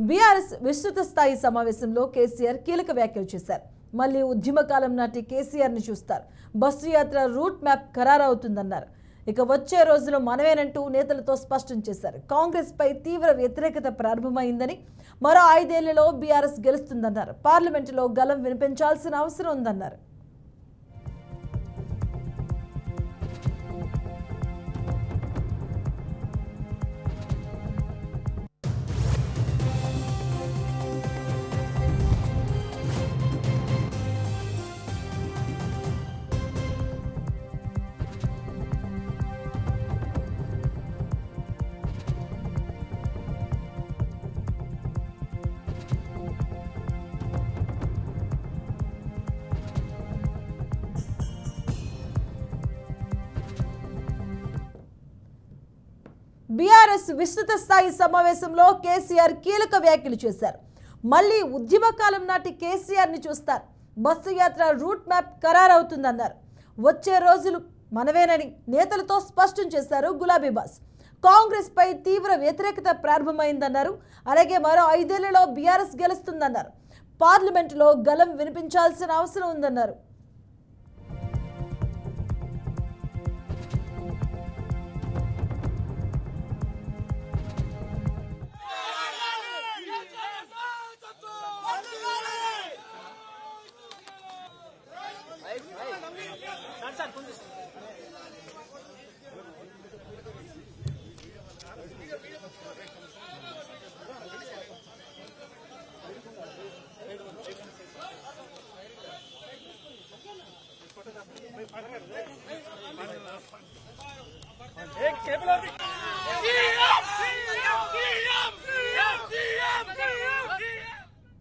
BRS విస్తృత స్థాయి సమావేశంలో కేసీఆర్ కీలక వ్యాఖ్యలు చేశారు. మళ్ళీ ఉద్యమకాలం నాటి కేసీఆర్ని చూస్తారు. బస్సు యాత్ర రూట్ మ్యాప్ ఖరారవుతుందన్నారు. ఇక వచ్చే రోజులు మనమేనంటూ నేతలతో స్పష్టం చేశారు. కాంగ్రెస్ పై తీవ్ర వ్యతిరేకత ప్రారంభమైందని, మరో 5 ఏళ్లలో బీఆర్ఎస్ గెలుస్తుందన్నారు. పార్లమెంటులో గలం వినిపించాల్సిన అవసరం ఉందన్నారు. బీఆర్ఎస్ విస్తృత స్థాయి సమావేశంలో కేసీఆర్ కీలక వ్యాఖ్యలు చేశారు. మళ్ళీ ఉద్యమకాలం నాటి కేసీఆర్ని చూస్తారు. బస్సు యాత్ర రూట్ మ్యాప్ ఖరారవుతుందన్నారు. వచ్చే రోజులు మనవేనని నేతలతో స్పష్టం చేశారు గులాబీ బాస్. కాంగ్రెస్ పై తీవ్ర వ్యతిరేకత ప్రారంభమైందన్నారు. అలాగే మరో 5 ఏళ్లలో బీఆర్ఎస్ గెలుస్తుందన్నారు. పార్లమెంటులో గలం వినిపించాల్సిన అవసరం ఉందన్నారు.